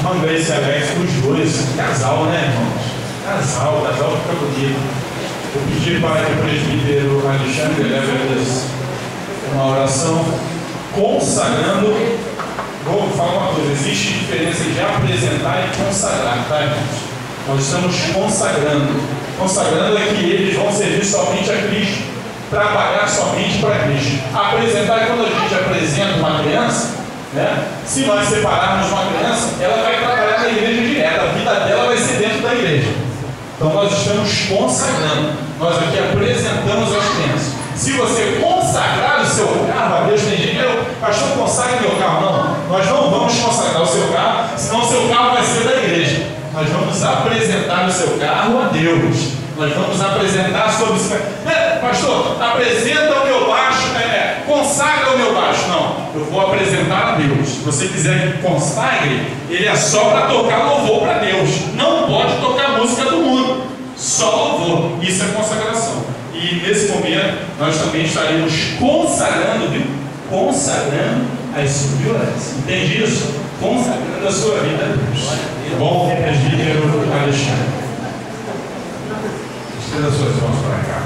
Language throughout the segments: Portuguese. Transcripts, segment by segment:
irmã Grace e Alex, os dois, casal, né, irmãos? Casal fica bonito. Eu pedi para que o presbítero Alexandre leve uma oração consagrando. Vou falar uma coisa: existe diferença de apresentar e consagrar, tá, irmãos? Nós estamos consagrando. Consagrando é que eles vão servir somente a Cristo, trabalhar somente para Cristo. Apresentar é quando a gente apresenta uma criança, né? Se nós separarmos uma criança, ela vai trabalhar na igreja direto, a vida dela vai ser dentro da igreja. Então nós estamos consagrando, nós aqui apresentamos as crianças. Se você consagrar o seu carro a Deus, tem gente que pastor, consagre meu carro. Não, nós não vamos consagrar o seu carro, senão o seu carro vai ser da igreja. Nós vamos apresentar o seu carro a Deus. Nós vamos apresentar sobre o pastor, apresenta o meu baixo, consagra o meu baixo. Não, eu vou apresentar a Deus. Se você quiser que consagre, ele é só para tocar louvor para Deus. Não pode tocar música do mundo, só louvor. Isso é consagração. E nesse momento nós também estaremos consagrando, viu? Consagrando as suas. Entende isso? Consagrando a sua vida a Deus. Bom, presbítero Alexandre, estenda suas mãos para cá.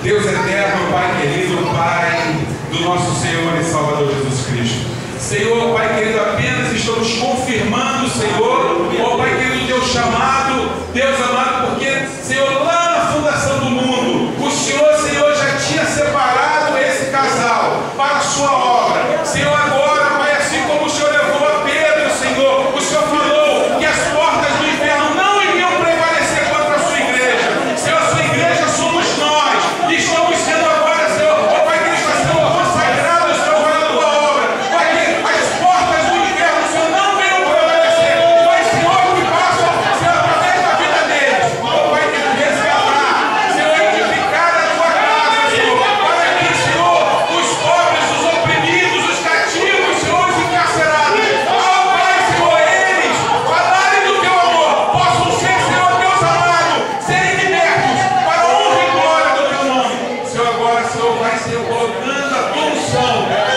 Deus eterno, Pai querido, Pai do nosso Senhor e Salvador Jesus Cristo. Senhor, Pai querido, apenas estamos confirmando, Senhor, ó Pai querido, teu chamado, Deus amado, porque, Senhor, lá na fundação do mundo, o Senhor já tinha separado esse casal para a sua obra. Senhor, agora, Pai, assim como o Senhor levou a Pedro, Senhor, o Senhor falou que as portas do inferno não iriam prevalecer contra a sua igreja. Senhor, a sua igreja somos nós, e estamos sendo agora, Senhor, ó Pai, que está sendo consagrado, Senhor, para a tua obra. Pai, que as portas do inferno, Senhor, não venham prevalecer, mas, Senhor, que passam, Senhor, através da vida deles, ó Pai, que resgatar, Senhor, edificar a tua casa, Senhor, para que, Senhor, os pobres, os oprimidos, os cativos, Senhor, os encarcerados, ó Pai, Senhor, eles falarem do teu amor, possam ser, Senhor, Deus amado, serem libertos para a honra e glória do teu nome. Senhor, agora, Senhor, vai, Senhor, colocando a tua unção,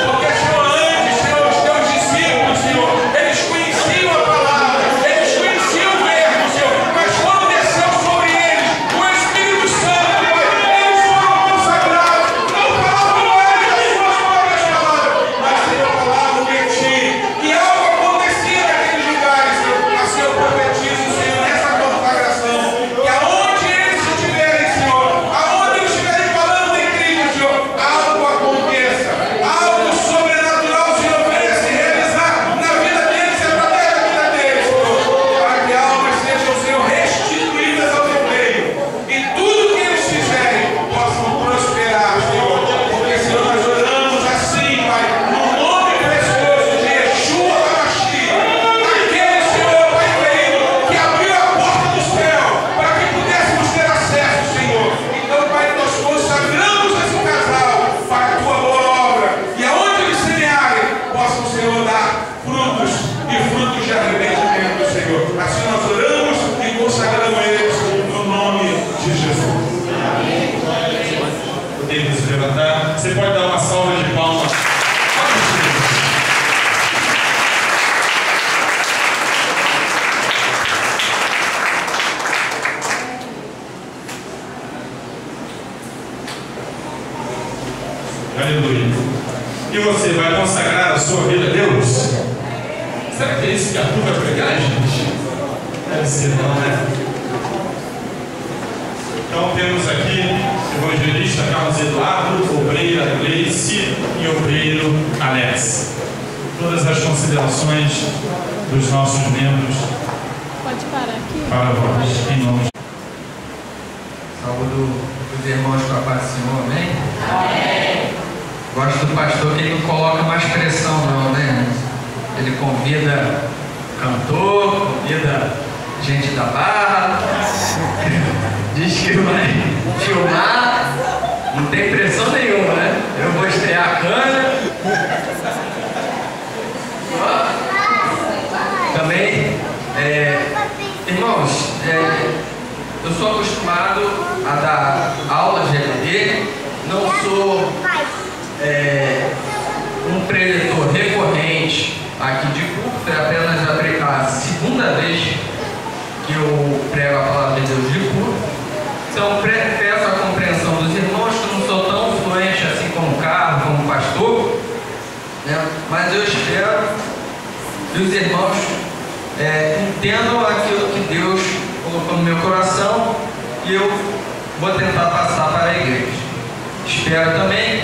porque, Senhor, antes, Senhor, os teus discípulos, Senhor, eles conheciam a palavra, eles conheciam o verbo, Senhor, mas quando desceu sobre eles o Espírito Santo, Pai, eles foram consagrados, não falavam mais as suas próprias palavras, mas, Senhor, falavam de ti, e algo acontecia naqueles lugares, Senhor. Assim eu profetizo, Senhor, nessa consagração, que aonde eles estiverem, Senhor, aonde eles estiverem falando de Cristo, Senhor, algo aconteça, algo sobrenatural, Senhor, venha se realizar na vida deles e através da vida deles, Senhor, para que almas sejam, Senhor, restituídas ao teu reino, e tudo que eles fizerem possam prosperar, Senhor, porque, Senhor, nós oramos assim, Pai, no nome precioso de Yeshua HaMashiach, aquele, Senhor, Pai querido, que abriu a porta do céu para que pudéssemos ter acesso, Senhor. Então, Pai, nós consagramos esse casal para a tua boa obra, e aonde eles semearem, possam, Senhor, dar frutos e frutos de arrependimento, Senhor. Assim nós oramos e consagramos eles no nome de Jesus. Podemos se levantar. Você pode dar uma salva de palmas. Aleluia. E você vai consagrar a sua vida a Deus? Será que é isso que a Arthur vai pregar, gente? Deve ser não, né? Então temos aqui evangelista Carlos Eduardo, obreira Gleice e obreiro Alex. Todas as considerações dos nossos membros. Pode parar aqui? Para vós, em nome de Saúdo os irmãos com a paz do Senhor, amém? Amém. Gosto do pastor que ele não coloca mais pressão não, né? Ele convida cantor, convida gente da barra, diz que vai filmar, não tem pressão nenhuma, né? Eu vou estrear a câmera. Também, irmãos, eu sou acostumado a dar aulas de EBD, não sou um preletor recorrente aqui de culto, é apenas a segunda vez que eu prego a palavra de Deus de culto. Então peço a compreensão dos irmãos, que eu não sou tão fluente assim como Carlos, como pastor, né? Mas eu espero que os irmãos entendam aquilo que Deus colocou no meu coração e eu vou tentar passar para a igreja. Espero também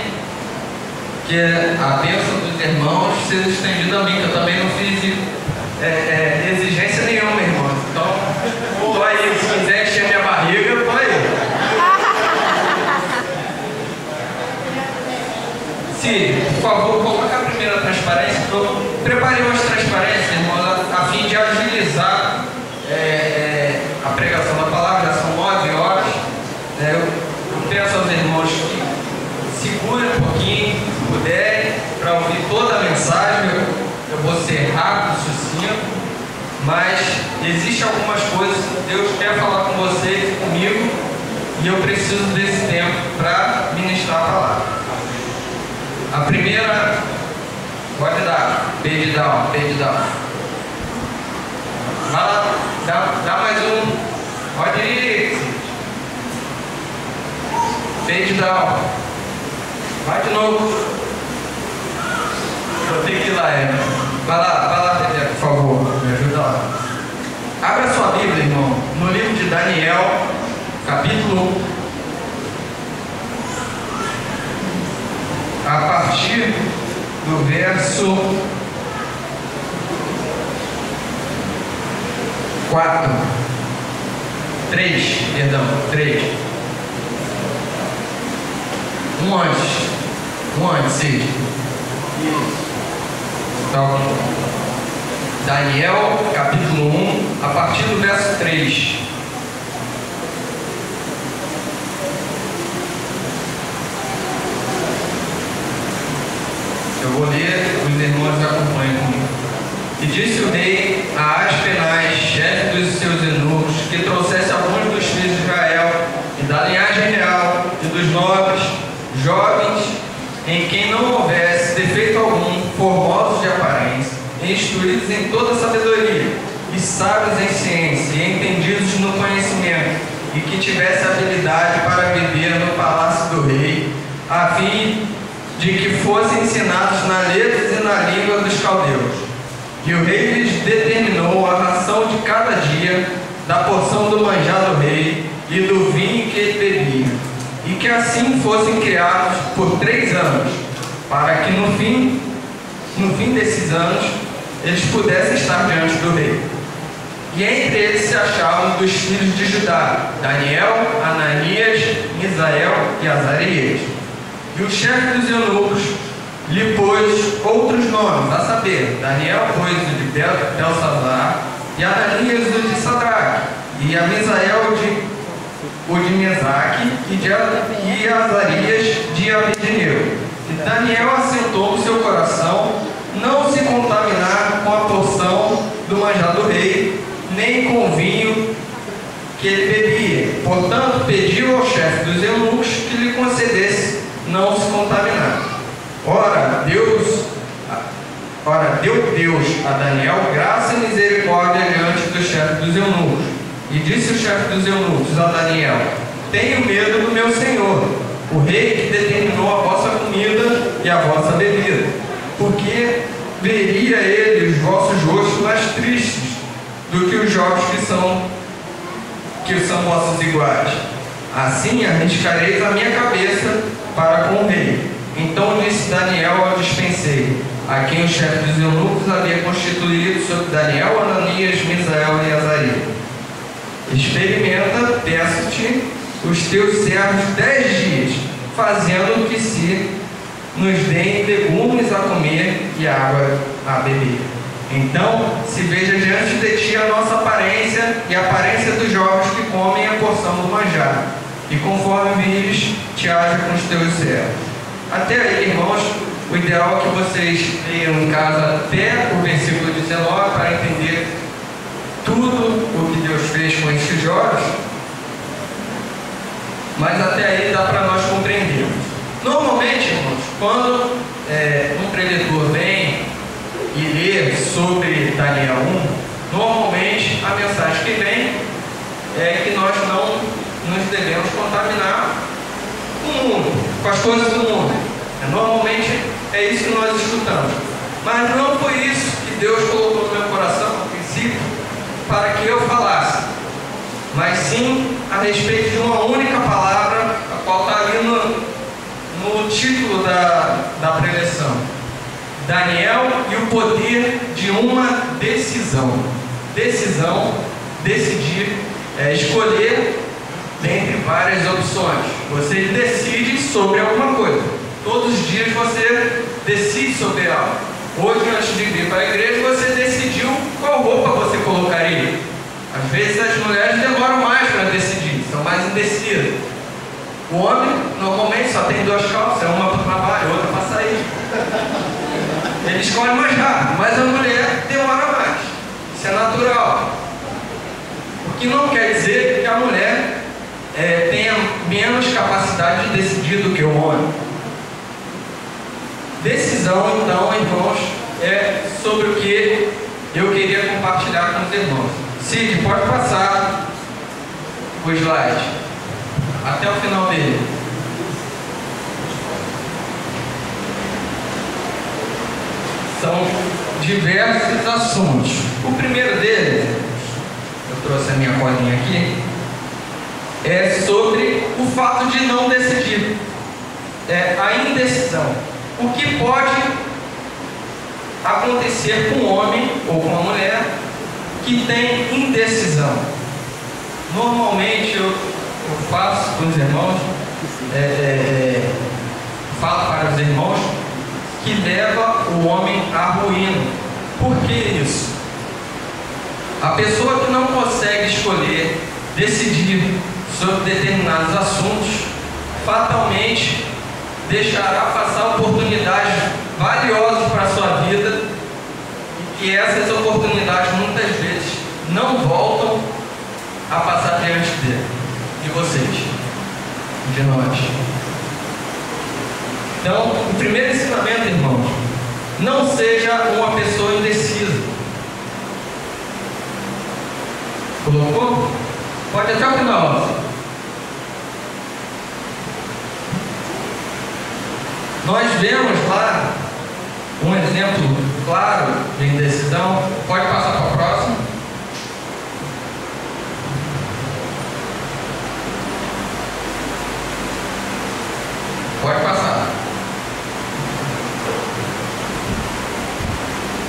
que a bênção dos irmãos seja estendida a mim, que eu também não fiz exigência nenhuma, irmão. Então, estou aí, se quiser encher minha barriga, eu estou aí. Por favor, coloque a primeira transparência. Eu preparei umas transparências, irmãos, a fim de agilizar a pregação da palavra. Já são 9 horas. Eu peço aos irmãos que segurem um pouquinho, se puderem, para ouvir toda a mensagem. Eu vou ser rápido, sucinto, mas existem algumas coisas que Deus quer falar com vocês e comigo, e eu preciso desse tempo para ministrar a palavra. A primeira, pode dar, page down. Vai lá, dá mais um, pode ir, page down, vai de novo, eu tenho que ir lá, vai lá, Pedro, por favor, me ajuda lá. Abra sua Bíblia, irmão, no livro de Daniel, capítulo 1. A partir do verso 3. Um antes, sim. Então, Daniel, capítulo 1, a partir do verso 3. Eu vou ler, os irmãos acompanham comigo. E disse o rei a Aspenaz, chefe dos seus eunucos, que trouxesse alguns dos filhos de Israel e da linhagem real e dos nobres, jovens, em quem não houvesse defeito algum, formosos de aparência, e instruídos em toda sabedoria, e sábios em ciência, e entendidos no conhecimento, e que tivesse habilidade para viver no palácio do rei, a fim de que fossem ensinados na letra e na língua dos caldeus. E o rei lhes determinou a ração de cada dia, da porção do manjar do rei e do vinho que ele bebia, e que assim fossem criados por 3 anos, para que no fim desses anos eles pudessem estar diante do rei. E entre eles se achavam dos filhos de Judá, Daniel, Ananias, Misael e Azarias. E o chefe dos eunucos lhe pôs outros nomes, a saber, Daniel pôs o de Belsazar, e Ananias o de Sadraque, e a Misael o de Mesaque, e Azarias de Abednego. E Daniel assentou no seu coração não se contaminar com a porção do manjar do rei, nem com o vinho que ele bebia. Portanto, pediu ao chefe dos eunucos que lhe concedesse não se contaminar. Ora, deu Deus a Daniel graça e misericórdia diante do chefe dos eunucos. E disse o chefe dos eunucos a Daniel: tenho medo do meu senhor, o rei que determinou a vossa comida e a vossa bebida, porque veria ele os vossos rostos mais tristes do que os jovens que são vossos iguais. Assim arriscareis a minha cabeça para com o rei. Então disse Daniel ao dispenseiro, a quem o chefe dos eunucos havia constituído sobre Daniel, Ananias, Misael e Azarias: experimenta, peço-te, os teus servos 10 dias, fazendo que se nos deem legumes a comer e água a beber. Então se veja diante de ti a nossa aparência e a aparência dos jovens que comem a porção do manjar, e conforme vires, te haja com os teus servos. Até aí, irmãos, o ideal é que vocês leiam em casa até o versículo 19 para entender tudo o que Deus fez com esses jovens, mas até aí dá para nós compreendermos. Normalmente, irmãos, quando um preletor vem e lê lê sobre Daniel 1, normalmente a mensagem que vem é que nós não nos devemos contaminar com o mundo, com as coisas do mundo. Normalmente é isso que nós escutamos. Mas não foi isso que Deus colocou no meu coração, no princípio, para que eu falasse, mas sim a respeito de uma única palavra, a qual está ali no título da preleção: Daniel e o poder de uma decisão. Decisão, decidir, escolher dentre várias opções. Você decide sobre alguma coisa. Todos os dias você decide sobre algo. Hoje, antes de vir para a igreja, você decidiu qual roupa você colocaria. Às vezes as mulheres demoram mais para decidir, são mais indecisas. O homem normalmente só tem duas calças, uma para o trabalho, outra para sair. Ele escolhe mais rápido, mas a mulher demora mais. Isso é natural. O que não quer dizer que a mulher tenha menos capacidade de decidir do que o homem. Decisão, então, irmãos, é sobre o que eu queria compartilhar com os irmãos. Cid, pode passar o slide até o final dele. São diversos assuntos. O primeiro deles, eu trouxe a minha colinha aqui, é sobre o fato de não decidir. A indecisão. O que pode acontecer com um homem ou com uma mulher que tem indecisão? Normalmente eu faço com os irmãos, falo para os irmãos que leva o homem à ruína. Por que isso? A pessoa que não consegue escolher, decidir sobre determinados assuntos, fatalmente deixará passar oportunidades valiosas para a sua vida, e que essas oportunidades muitas vezes não voltam a passar diante de vocês, de nós. Então, o primeiro ensinamento, irmãos, não seja uma pessoa indecisa. Colocou? Pode até o final. Nós vemos lá um exemplo claro de indecisão. Pode passar para a próxima. Pode passar.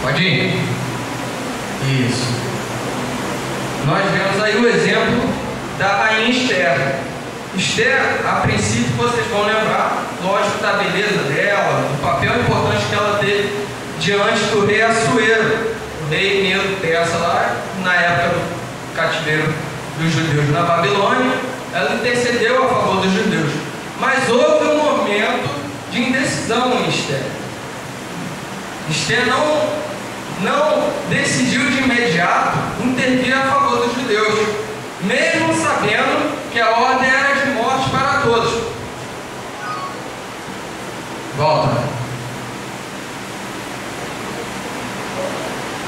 Pode ir. Isso. Nós vemos aí o exemplo da rainha Esther. Esther, a princípio, vocês vão lembrar, lógico, da beleza dela, do papel importante que ela teve diante do rei Assuero, o rei Medo Persa lá, na época do cativeiro dos judeus na Babilônia. Ela intercedeu a favor dos judeus. Mas houve um momento de indecisão em Esther. Esther não decidiu de imediato intervir a favor dos judeus, mesmo sabendo que a ordem era de morte para todos. Volta.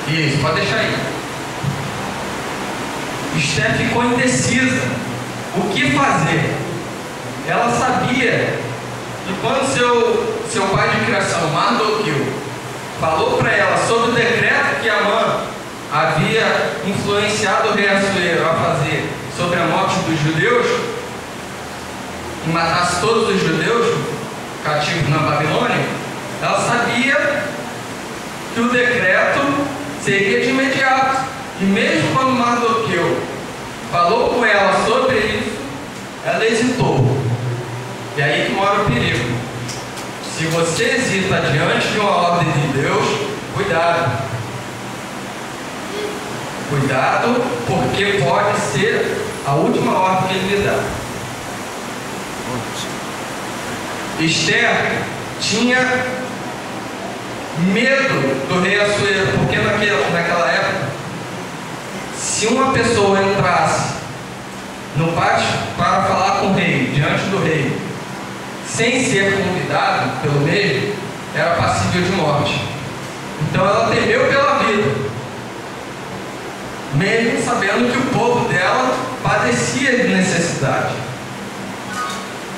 Isso, pode deixar aí. Esther ficou indecisa. O que fazer? Ela sabia que quando seu pai de criação, Mardoqueu, falou para ela sobre o decreto que Amã havia influenciado o rei Assuero a fazer sobre a morte dos judeus, e matasse todos os judeus cativos na Babilônia, ela sabia que o decreto seria de imediato. E mesmo quando Mardoqueu falou com ela sobre isso, ela hesitou. E aí que mora o perigo. Se você hesita diante de uma ordem de Deus, cuidado. Cuidado, porque pode ser a última ordem que ele lhe dá. Esther tinha medo do rei Assuero, porque naquela época, se uma pessoa entrasse no pátio para falar com o rei, diante do rei, sem ser convidado pelo mesmo, era passível de morte. Então ela temeu pela mesmo sabendo que o povo dela padecia de necessidade.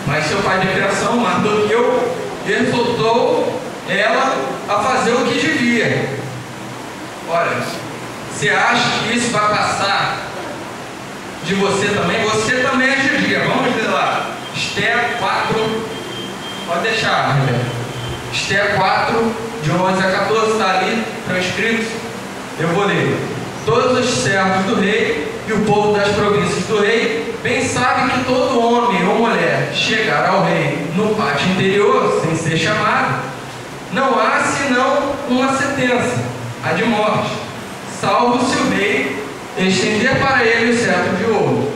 Mas seu pai de criação, Mardoqueu, exortou ela a fazer o que devia. Olha, você acha que isso vai passar de você também? Você também é judia. Vamos ver lá. Esther 4, pode deixar, Esther 4, de 11 a 14, está ali, transcrito. Eu vou ler. Todos os servos do rei e o povo das províncias do rei bem sabem que todo homem ou mulher chegar ao rei no pátio interior sem ser chamado, não há senão uma sentença, a de morte, salvo se o rei estender para ele o cetro de ouro,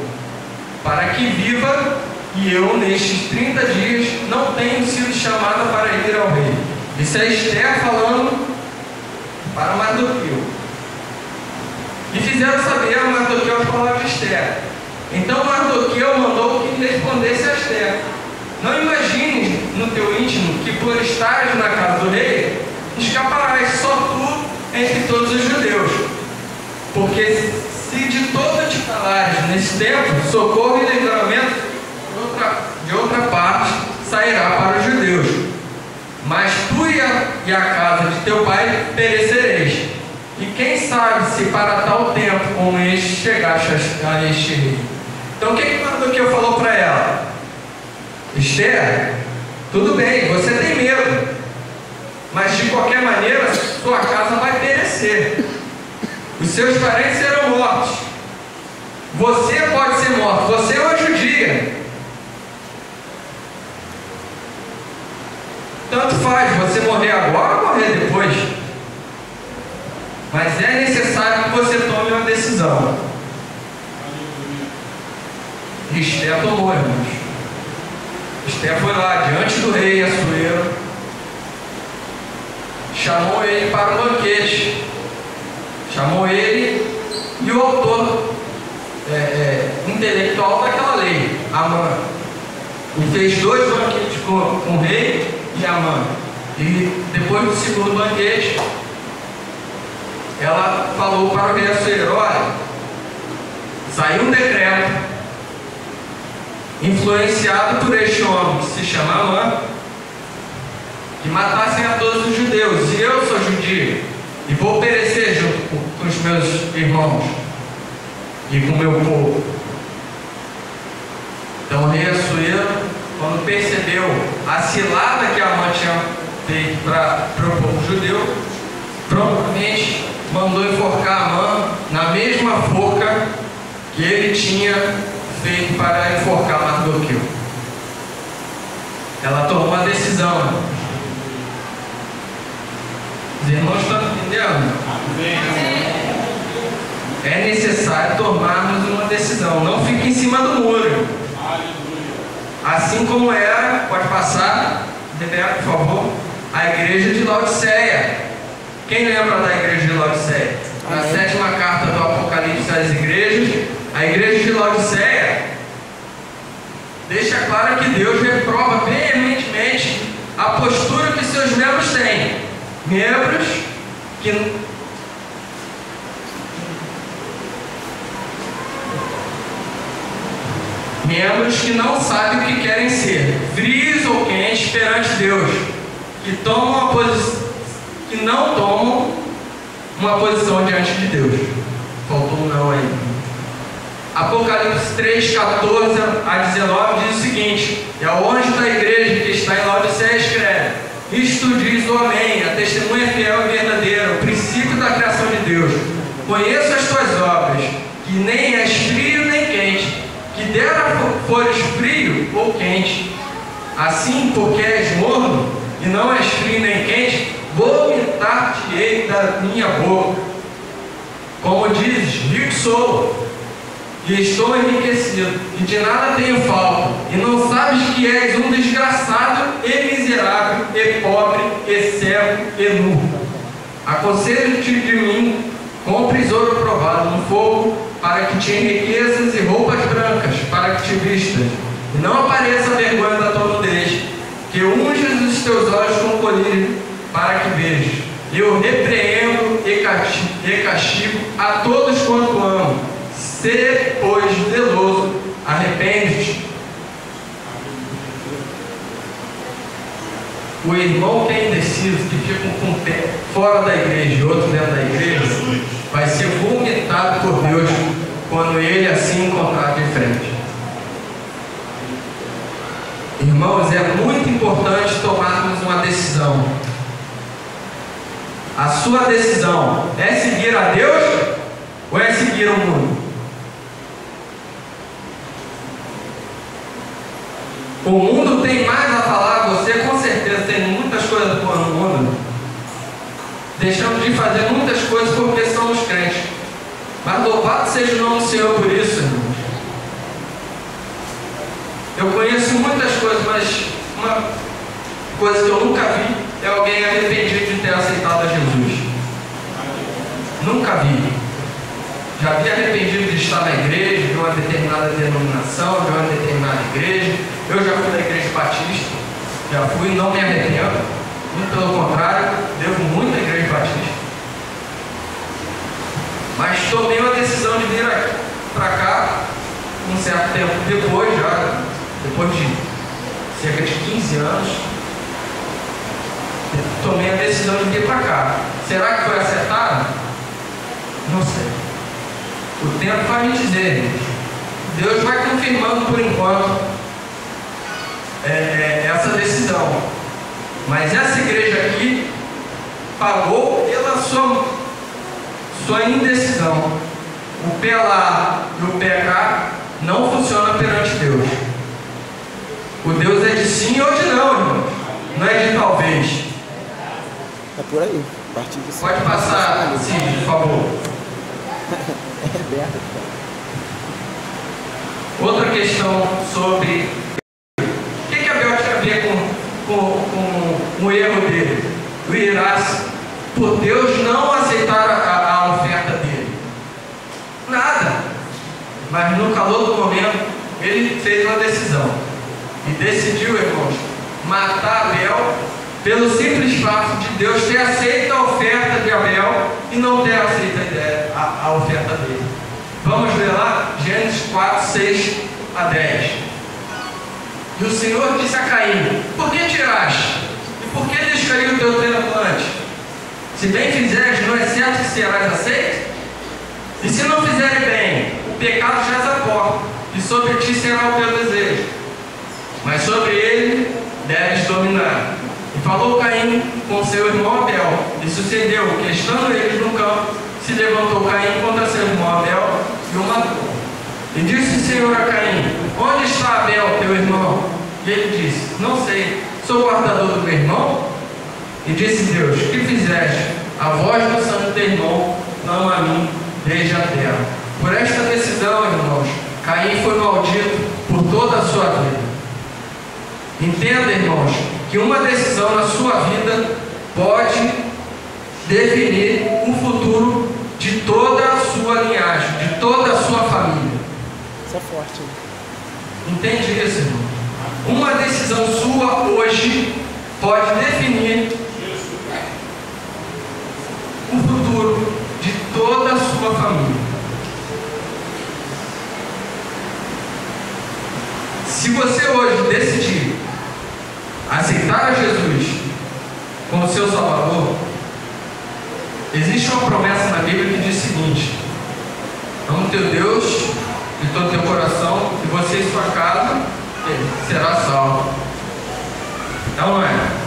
para que viva, e eu nestes 30 dias não tenho sido chamada para ir ao rei. Isso é Esther falando para Mardoqueu. E fizeram saber a Mardoqueu as palavras de Esther. Então Mardoqueu mandou que respondesse a Esther: não imagines no teu íntimo que por estares na casa do rei, escaparás só tu entre todos os judeus. Porque se de todo te falares nesse tempo, socorro e livramento de outra parte sairá para os judeus. Mas tu e a casa de teu pai perecereis. E quem sabe se para tal tempo como este chegaste a este rei. Então o que Mardoqueu falou para ela? Esther, tudo bem, você tem medo, mas de qualquer maneira sua casa vai perecer. Os seus parentes serão mortos. Você pode ser morto, você é uma judia. Tanto faz você morrer agora ou morrer depois. Mas é necessário que você tome uma decisão. E Esther tomou, irmãos. Esther foi lá diante do rei Assuero, chamou ele para o banquete, chamou ele e o autor intelectual daquela lei, Amã, e fez 2 banquetes com o rei e Amã. E depois do segundo banquete, ela falou para o rei Assuero: olha, saiu um decreto influenciado por este homem que se chama Amã, que matassem a todos os judeus, e eu sou judio e vou perecer junto com os meus irmãos e com o meu povo. Então o rei Assuero, quando percebeu a cilada que Amã tinha feito para o povo judeu, prontamente mandou enforcar Amã na mesma forca que ele tinha feito para enforcar Mardoqueu. Ela tomou uma decisão. Os irmãos estão entendendo? É necessário tomarmos uma decisão. Não fique em cima do muro. Assim como era, pode passar, Rebeca, por favor, a igreja de Laodiceia. Quem lembra da igreja de Laodiceia? Na 7ª carta do Apocalipse às igrejas, a igreja de Laodiceia deixa claro que Deus reprova veementemente a postura que seus membros têm. Membros que não sabem o que querem ser, frios ou quentes perante Deus, que não tomam uma posição diante de Deus. Faltou um não aí. Apocalipse 3, 14 a 19 diz o seguinte: e ao anjo da igreja que está em Laodiceia escreve: isto diz o Amém, a testemunha fiel e verdadeira, o princípio da criação de Deus. Conheço as tuas obras, que nem és frio nem quente, que dera fores frio ou quente. Assim, porque és morno e não és frio nem quente, vomitar-te-ei da minha boca. Como dizes, rico sou, e estou enriquecido, e de nada tenho falta, e não sabes que és um desgraçado e miserável, e pobre, e cego, e nu. Aconselho-te de mim, compres ouro provado no fogo, para que te enriqueças, e roupas brancas, para que te vistas, e não apareça a vergonha da tua nudez, que unjas os teus olhos com colírio, para que vejas. Eu repreendo e e castigo a todos quanto amam. Se, pois, zeloso, arrepende-te. O irmão que é indeciso, que fica com um pé fora da igreja e outro dentro da igreja, vai ser vomitado por Deus quando ele assim encontrar de frente. Irmãos, é muito importante tomarmos uma decisão. A sua decisão é seguir a Deus ou é seguir o mundo? O mundo tem mais a falar, você com certeza tem muitas coisas boas no mundo. Deixamos de fazer muitas coisas porque somos crentes. Mas louvado seja o nome do Senhor por isso, irmãos. Eu conheço muitas coisas, mas uma coisa que eu nunca vi é alguém arrependido de ter aceitado a Jesus. Nunca vi. Já vi arrependido de estar na igreja, de uma determinada denominação, de uma determinada igreja. Eu já fui da igreja batista, já fui e não me arrependo. Muito pelo contrário, devo muito à igreja batista. Mas tomei uma decisão de vir para cá um certo tempo depois, depois de cerca de 15 anos, tomei a decisão de vir para cá. Será que foi acertado? Não sei. O tempo vai me dizer. Deus vai confirmando por enquanto essa decisão. Mas essa igreja aqui pagou pela sua indecisão. O pé lá e o pé cá não funciona perante Deus. O Deus é de sim ou de não, irmão. Não é de talvez. É por aí. Pode passar, sim, por favor. Outra questão sobre o que Abel tinha a ver com o erro dele. O irasse por Deus não aceitar a oferta dele. Nada. Mas no calor do momento, ele fez uma decisão. E decidiu, irmãos, matar Abel pelo simples fato de Deus ter aceito a oferta de Abel e não ter aceito a oferta dele. Vamos ler lá, Gênesis 4, 6 a 10. E o Senhor disse a Caim: por que tiraste? E por que descaiu o teu semblante? Se bem fizeres, não é certo que serás aceito? E se não fizeres bem, o pecado jaz à porta, e sobre ti será o teu desejo, mas sobre ele deves dominar. E falou Caim com seu irmão Abel, e sucedeu que, estando eles no campo, se levantou Caim contra seu irmão Abel e o matou. E disse o Senhor a Caim: onde está Abel, teu irmão? E ele disse: não sei, sou guardador do meu irmão? E disse Deus: que fizeste? A voz do santo teu irmão clama a mim desde a terra. Por esta decisão, irmãos, Caim foi maldito por toda a sua vida. Entenda, irmãos, que uma decisão na sua vida pode definir o futuro de toda a sua linhagem, de toda a sua família. Isso é forte. Entende isso, irmão? Uma decisão sua hoje pode definir o futuro de toda a sua família. Se você hoje decidir aceitar a Jesus como seu Salvador, existe uma promessa na Bíblia que diz o seguinte: ame teu Deus de todo teu coração, e você e sua casa será salvo. Não é?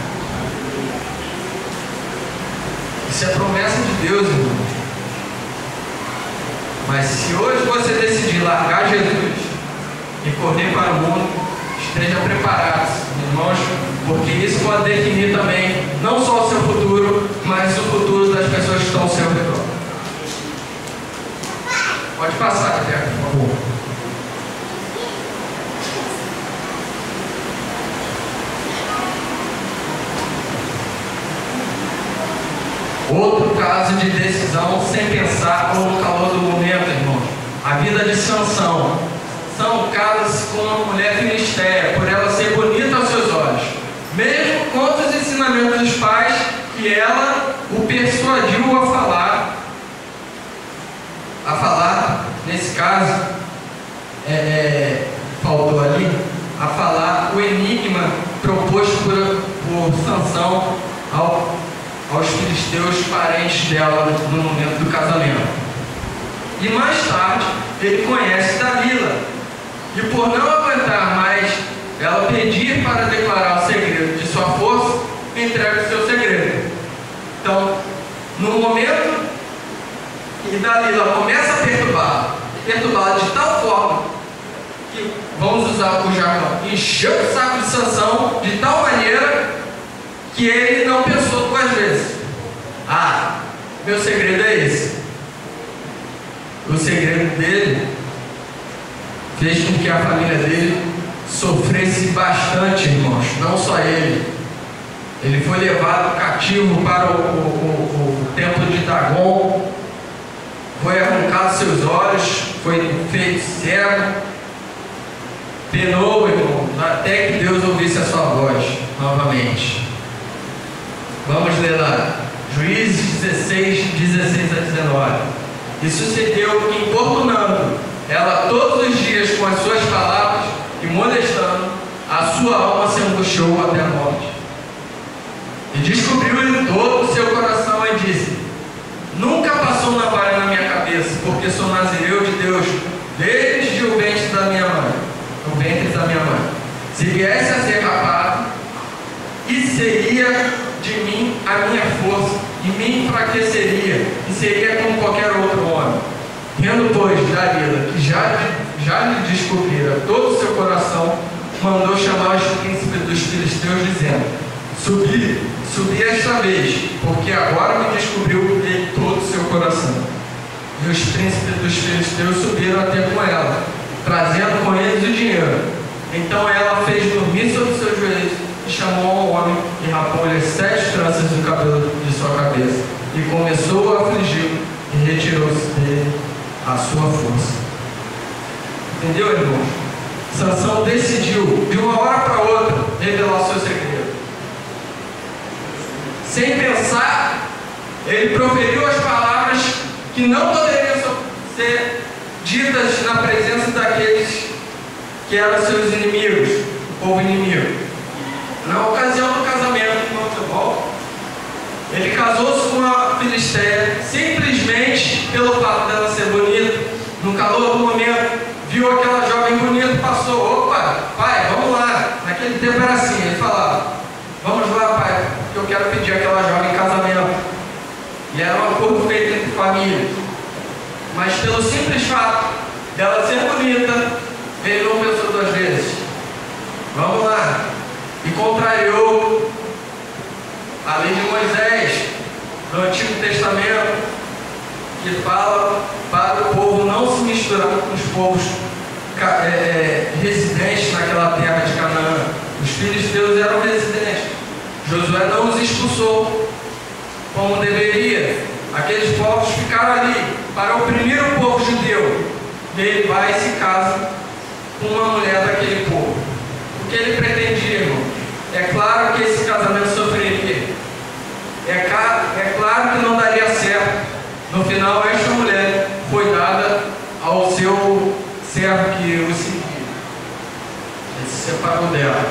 Isso é promessa de Deus, irmão. Mas se hoje você decidir largar Jesus e correr para o mundo, esteja preparado, irmãos, porque isso pode definir também não só o seu futuro, mas o futuro das pessoas que estão ao seu redor. Pode passar, Tiago, por favor. Outro caso de decisão sem pensar ou no calor do momento, irmãos. A vida de Sansão. Sansão casa-se com uma mulher filisteia, por ela ser bonita aos seus olhos. Mesmo contra os ensinamentos dos pais, que ela o persuadiu a falar a falar, nesse caso, faltou ali, a falar o enigma proposto por Sansão aos filisteus parentes dela no momento do casamento. E mais tarde, ele conhece Dalila, e por não aguentar mais ela pedir para declarar o segredo de sua força, entrega o seu segredo. Então, no momento que Dalila começa a perturbá-la de tal forma que, vamos usar o jargão, encheu o saco de Sansão de tal maneira que ele não pensou 2 vezes. Meu segredo é esse. O segredo dele fez com que a família dele sofresse bastante, irmãos. Não só ele. Ele foi levado cativo para o templo de Dagon, foi arrancado seus olhos, foi feito cego, penou, irmão, até que Deus ouvisse a sua voz novamente. Vamos ler lá, Juízes 16, 16 a 19. E sucedeu que, importunando ela todos os dias com as suas palavras e molestando, a sua alma se angustiou até a morte. E descobriu-lhe todo o seu coração e disse: nunca passou navalha na minha cabeça, porque sou nazireu de Deus desde o ventre da minha mãe. Se viesse a ser rapado, e seria de mim a minha força, e me enfraqueceria, e seria como qualquer outro homem. Vendo, pois, Dalila, que já lhe descobrira todo o seu coração, mandou chamar os príncipes dos filisteus, dizendo: subi esta vez, porque agora me descobriu ele todo o seu coração. E os príncipes dos filisteus subiram até com ela, trazendo com eles o dinheiro. Então ela fez dormir sobre seus joelhos, e chamou ao homem, e rapou-lhe as 7 tranças do cabelo de sua cabeça, e começou a afligi-lo, e retirou-se dele a sua força. Entendeu, irmão? Sansão decidiu, de uma hora para outra, revelar o seu segredo. Sem pensar, ele proferiu as palavras que não poderiam ser ditas na presença daqueles que eram seus inimigos, o povo inimigo. Na ocasião do casamento, ele casou-se com uma filisteia simplesmente pelo fato dela ser bonita. No calor do momento, viu aquela jovem bonita, passou: opa, pai, vamos lá. Naquele tempo era assim, ele falava: vamos lá, pai, que eu quero pedir aquela jovem em casamento. E era um acordo feito entre famílias. Mas pelo simples fato dela ser bonita, ele não pensou 2 vezes. Vamos lá. E contrariou a lei de Moisés no Antigo Testamento, que fala para o povo não se misturar com os povos residentes naquela terra de Canaã. Os filisteus eram residentes. Josué não os expulsou como deveria. Aqueles povos ficaram ali para oprimir o povo judeu. E ele vai e se casa com uma mulher daquele povo. O que ele pretendia, irmão? É claro que esse casamento sofreria. É claro que não daria certo. No final, esta mulher foi dada ao seu servo que o seguia. Ele se separou dela.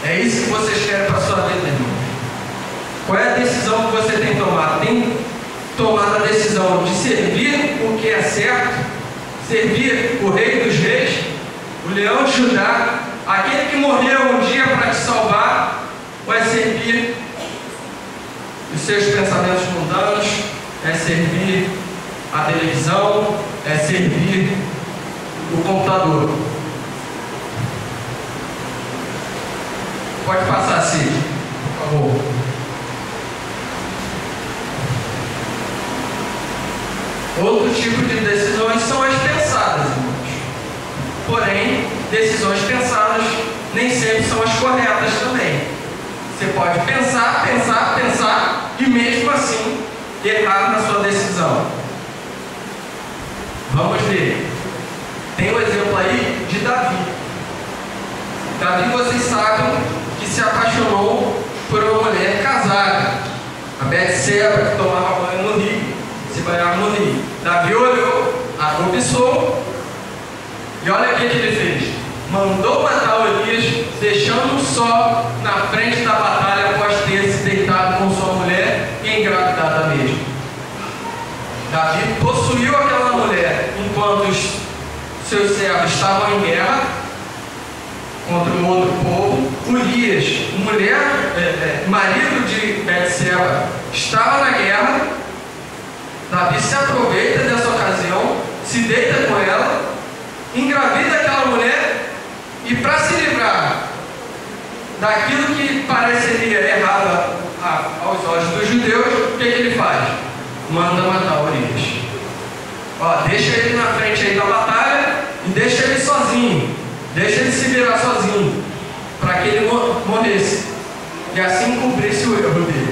É isso que vocês querem para a sua vida, irmão? Qual é a decisão que você tem tomado? Tem tomado a decisão de servir o que é certo? Servir o Rei dos Reis, o Leão de Judá, aquele que morreu um dia para te salvar? Ou é servir os seus pensamentos mundanos? É servir a televisão? É servir o computador? Pode passar, Cid, por favor. Outro tipo de decisões são as pensadas, irmãos. Porém, decisões pensadas nem sempre são as corretas também. Você pode pensar e mesmo assim errar na sua decisão. Vamos ver. Tem um exemplo aí de Davi. Davi, vocês sabem que se apaixonou por uma mulher casada, a Betseba, que tomava banho no rio. Se para Amoni. Davi olhou, cobiçou, e olha o que ele fez. Mandou matar Urias, deixando-o só na frente da batalha após ter se deitado com sua mulher e engravidado a mesma. Davi possuiu aquela mulher enquanto os seus servos estavam em guerra contra um outro povo. Urias, marido de Betseba, estava na guerra. Davi se aproveita dessa ocasião, se deita com ela, engravida aquela mulher, e para se livrar daquilo que pareceria errado aos olhos dos judeus, o que ele faz? Manda matar Urias. Deixa ele na frente aí da batalha e deixa ele sozinho, deixa ele se virar sozinho, para que ele morresse e assim cumprisse o erro dele.